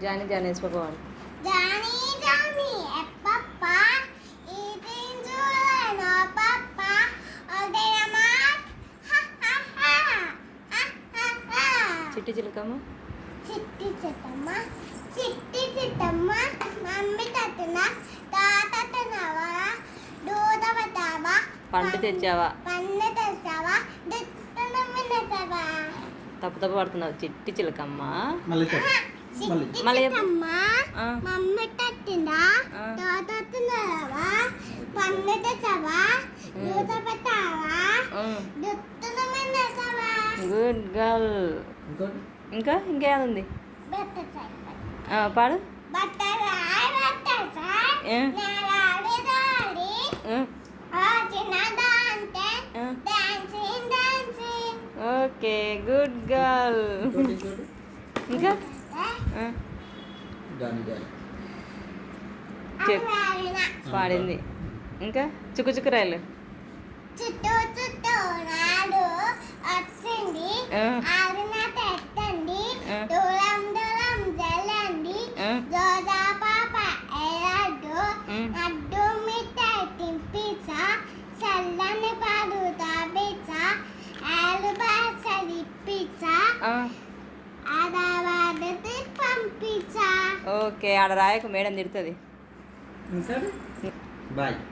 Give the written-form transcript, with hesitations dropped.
Johnny Johnny వేసి పక్కవాడు. Johnny Johnny ఎప్పప్ప eating చూడను పప్ప ఓదేయమ్మా చిట్టి చిలకమ్మ చిట్టి చిట్టమ్మ చిట్టి చిట్టమ్మ మమ్మీ తట్టున తాత తినవా దూద పెట్టావా పండు తెచ్చావా పండు తెచ్చావా దిట్టున మిన్నతావా. తప్పు తప్పు పడుతున్నావు. చిట్టి చిలకమ్మ చిట్టి మళ్ళీ చిట్టమ్మ మమ్మీ తట్టున తాత తినవా పండు తెచ్చావా దూద పెట్టావా దిట్టున మిన్నతావా. Good girl. ఇంకా ఇంకేముంది? బట్టసాయి పాడు. బట్టసాయి బట్టసాయి నారాడి దాడి చిన్నదంటే dancing dancing. Okay good girl. ఇంకా పాడింది. ఇంకా చుక్కు చుక్కు రాయలు. చుట్టూ చుట్టూ నాడు వచ్చింది ఆడిన పెట్టండి దూరం దూరం జల్లండి జోజా పాప ఎరడ్డు నడ్డు మిఠాయి తింపిసా చల్లని పాడు తాపిసా ఆలు బాసలి పిచ్చా ఆడవాడికి పంపించా. ఓకే ఆడ రాయకు మేడం తిడుతుంది. బాయ్.